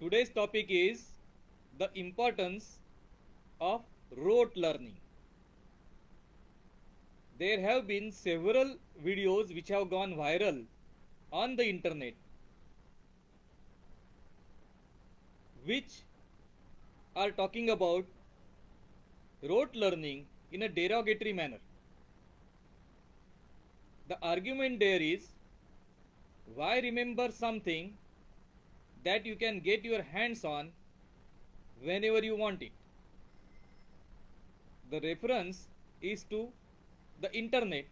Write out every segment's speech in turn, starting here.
Today's topic is the importance of rote learning. There have been several videos which have gone viral on the internet which are talking about rote learning in a derogatory manner. The argument there is, why remember something that you can get your hands on whenever you want it? The reference is to the internet,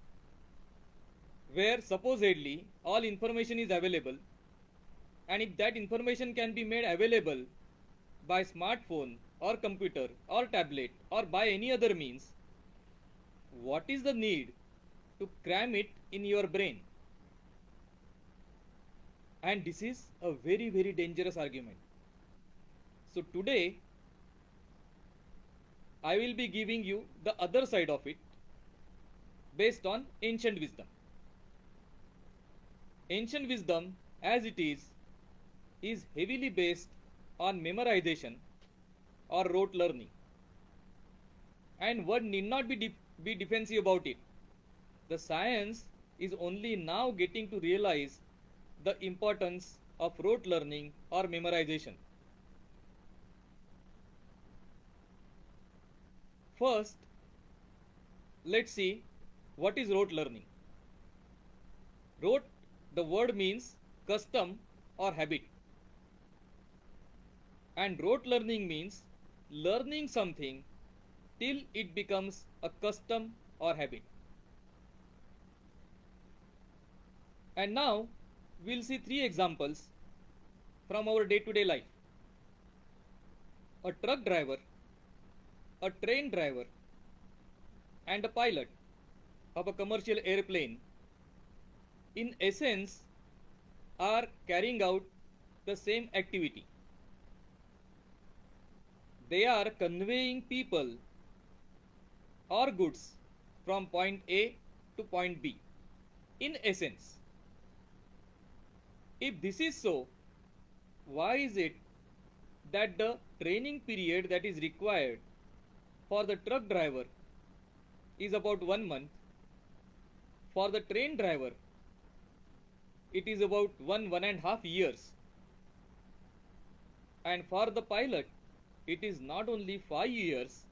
where supposedly all information is available, and if that information can be made available by smartphone or computer or tablet or by any other means, what is the need to cram it in your brain? And this is a very dangerous argument. So today I will be giving you the other side of it based on ancient wisdom. Ancient wisdom as it is heavily based on memorization or rote learning, and one need not be defensive about it. The science is only now getting to realize the importance of rote learning or memorization. First, let's see what is rote learning. Rote, the word means custom or habit, and rote learning means learning something till it becomes a custom or habit. And now we'll see three examples from our day-to-day life. A truck driver, a train driver, and a pilot of a commercial airplane in essence are carrying out the same activity. They are conveying people or goods from point A to point B in essence. If this is so, why is it that the training period that is required for the truck driver is about 1 month? For the train driver, it is about 1.5 years. And for the pilot, it is not only 5 years,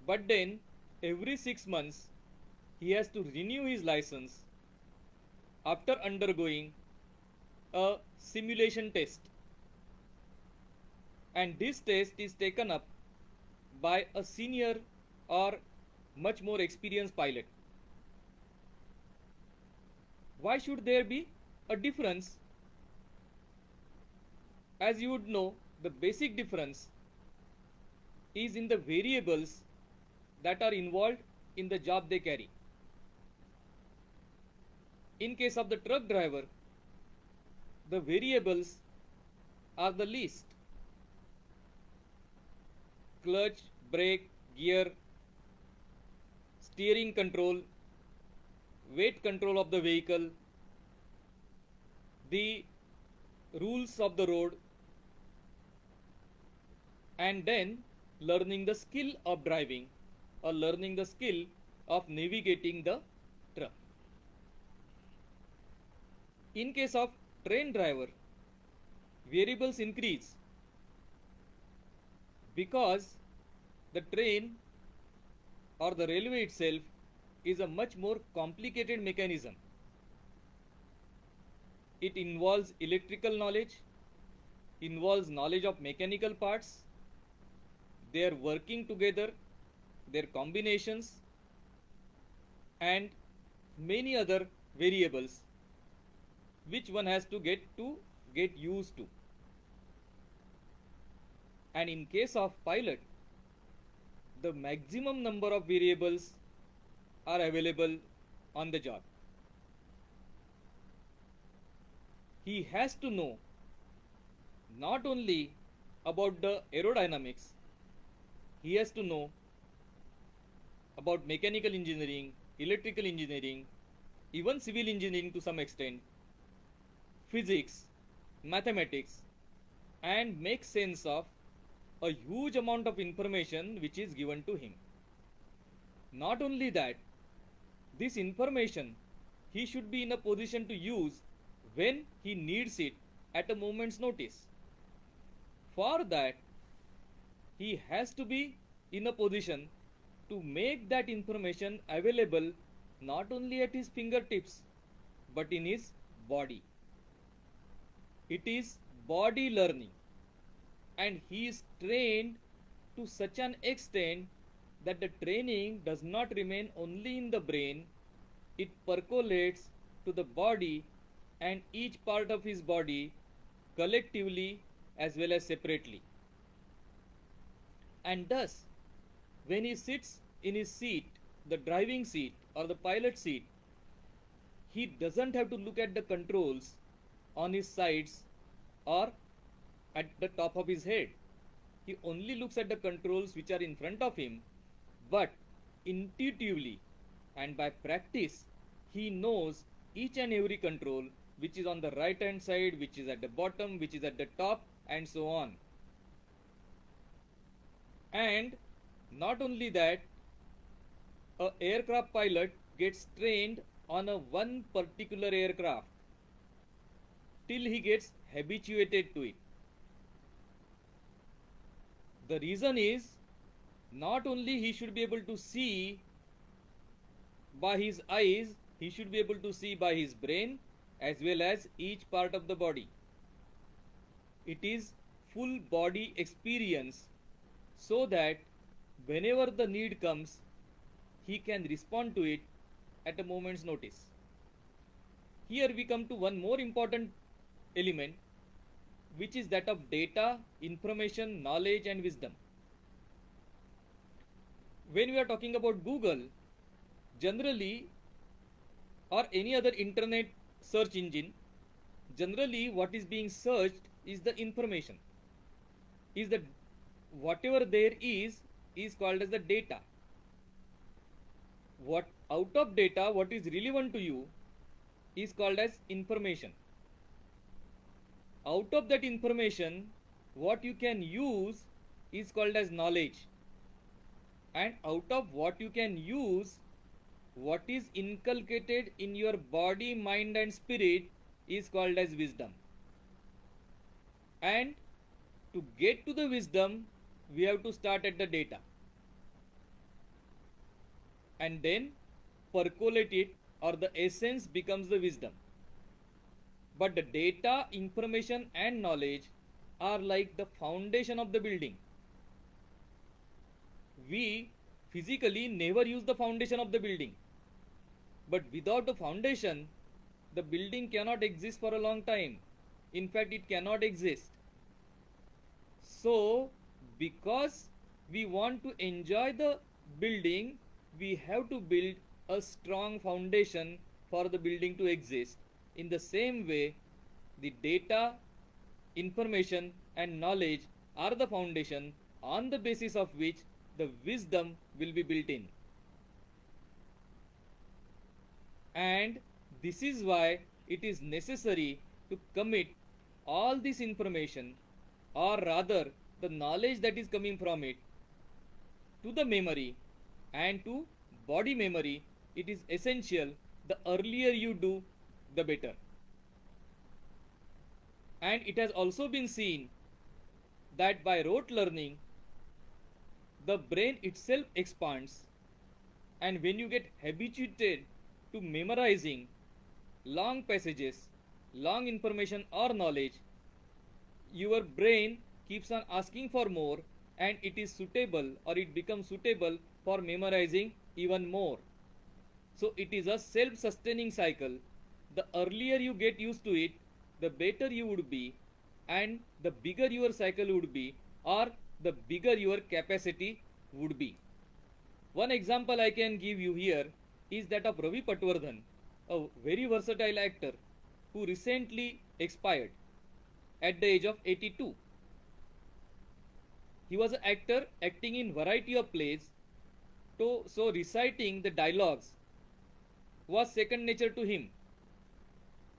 but then every 6 months he has to renew his license after undergoing a simulation test. And this test is taken up by a senior or much more experienced pilot. Why should there be a difference? As you would know, the basic difference is in the variables that are involved in the job they carry. In case of the truck driver, the variables are the least: clutch, brake, gear, steering control, weight control of the vehicle, the rules of the road, and then learning the skill of driving or learning the skill of navigating the truck. In case of train driver, variables increase because the train or the railway itself is a much more complicated mechanism. It involves electrical knowledge, involves knowledge of mechanical parts, their working together, their combinations, and many other variables which one has to get used to. And in case of pilot, the maximum number of variables are available on the job. He has to know not only about the aerodynamics, he has to know about mechanical engineering, electrical engineering, even civil engineering to some extent, physics, mathematics, and make sense of a huge amount of information which is given to him. Not only that, this information he should be in a position to use when he needs it at a moment's notice. For that, he has to be in a position to make that information available not only at his fingertips but in his body. It is body learning, and he is trained to such an extent that the training does not remain only in the brain, it percolates to the body and each part of his body collectively as well as separately. And thus, when he sits in his seat, the driving seat or the pilot seat, he doesn't have to look at the controls on his sides or at the top of his head. He only looks at the controls which are in front of him, but intuitively and by practice, he knows each and every control which is on the right hand side, which is at the bottom, which is at the top, and so on. And not only that, a aircraft pilot gets trained on a one particular aircraft till he gets habituated to it. The reason is, not only he should be able to see by his eyes, he should be able to see by his brain as well as each part of the body. It is full body experience, so that whenever the need comes, he can respond to it at a moment's notice. Here we come to one more important element, which is that of data, information, knowledge, and wisdom. When we are talking about Google, generally, or any other internet search engine, generally what is being searched is the information. Is that whatever there is called as the data. What out of data, what is relevant to you is called as information. Out of that information, what you can use is called as knowledge. And out of what you can use, what is inculcated in your body, mind, and spirit is called as wisdom. And to get to the wisdom, we have to start at the data and then percolate it, or the essence becomes the wisdom. But the data, information, and knowledge are like the foundation of the building. We physically never use the foundation of the building, but without the foundation, the building cannot exist for a long time. In fact, it cannot exist. So, because we want to enjoy the building, we have to build a strong foundation for the building to exist. In the same way, the data, information, and knowledge are the foundation on the basis of which the wisdom will be built in. And this is why it is necessary to commit all this information, or rather the knowledge that is coming from it, to the memory and to body memory. It is essential. The earlier you do, the better. And it has also been seen that by rote learning, the brain itself expands, and when you get habituated to memorizing long passages, long information or knowledge, your brain keeps on asking for more, and it is suitable, or it becomes suitable for memorizing even more. So it is a self-sustaining cycle. The earlier you get used to it, the better you would be, and the bigger your cycle would be, or the bigger your capacity would be. One example I can give you here is that of Ravi Patwardhan, a very versatile actor who recently expired at the age of 82. He was an actor acting in variety of plays, so reciting the dialogues was second nature to him.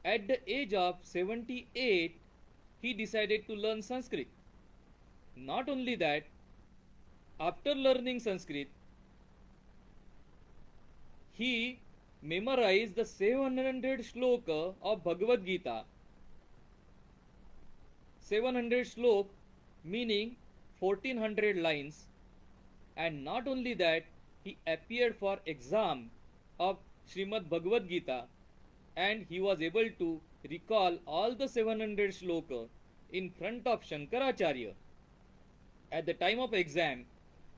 At the age of 78, he decided to learn Sanskrit. Not only that, after learning Sanskrit, he memorized the 700 shloka of Bhagavad Gita. 700 slok meaning 1400 lines, and not only that, he appeared for exam of Srimad Bhagavad Gita, and he was able to recall all the 700 shloka in front of Shankaracharya. At the time of exam,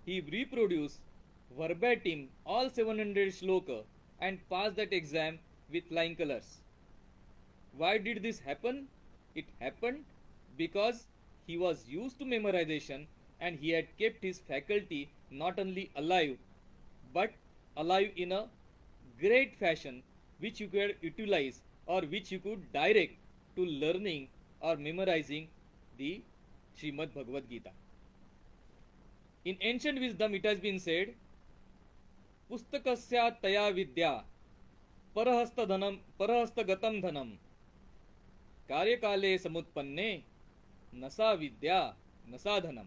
he reproduced verbatim all 700 shloka and passed that exam with flying colors. Why did this happen? It happened because he was used to memorization and he had kept his faculty not only alive but alive in a great fashion, which you could utilize or which you could direct to learning or memorizing the Srimad Bhagavad Gita. In ancient wisdom, it has been said, Pustakasya taya vidya parahastagatam dhanam karyakale samutpanne nasa vidya nasa dhanam.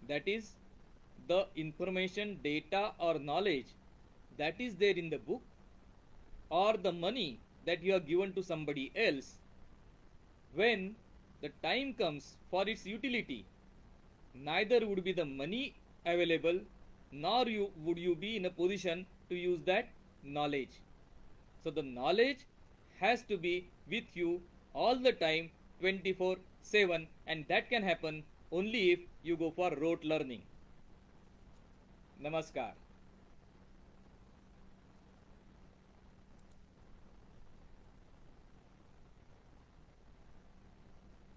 That is, the information, data or knowledge that is there in the book or the money that you have given to somebody else, when the time comes for its utility, neither would be the money available nor would you be in a position to use that knowledge. So the knowledge has to be with you all the time 24/7, and that can happen only if you go for rote learning. Namaskar.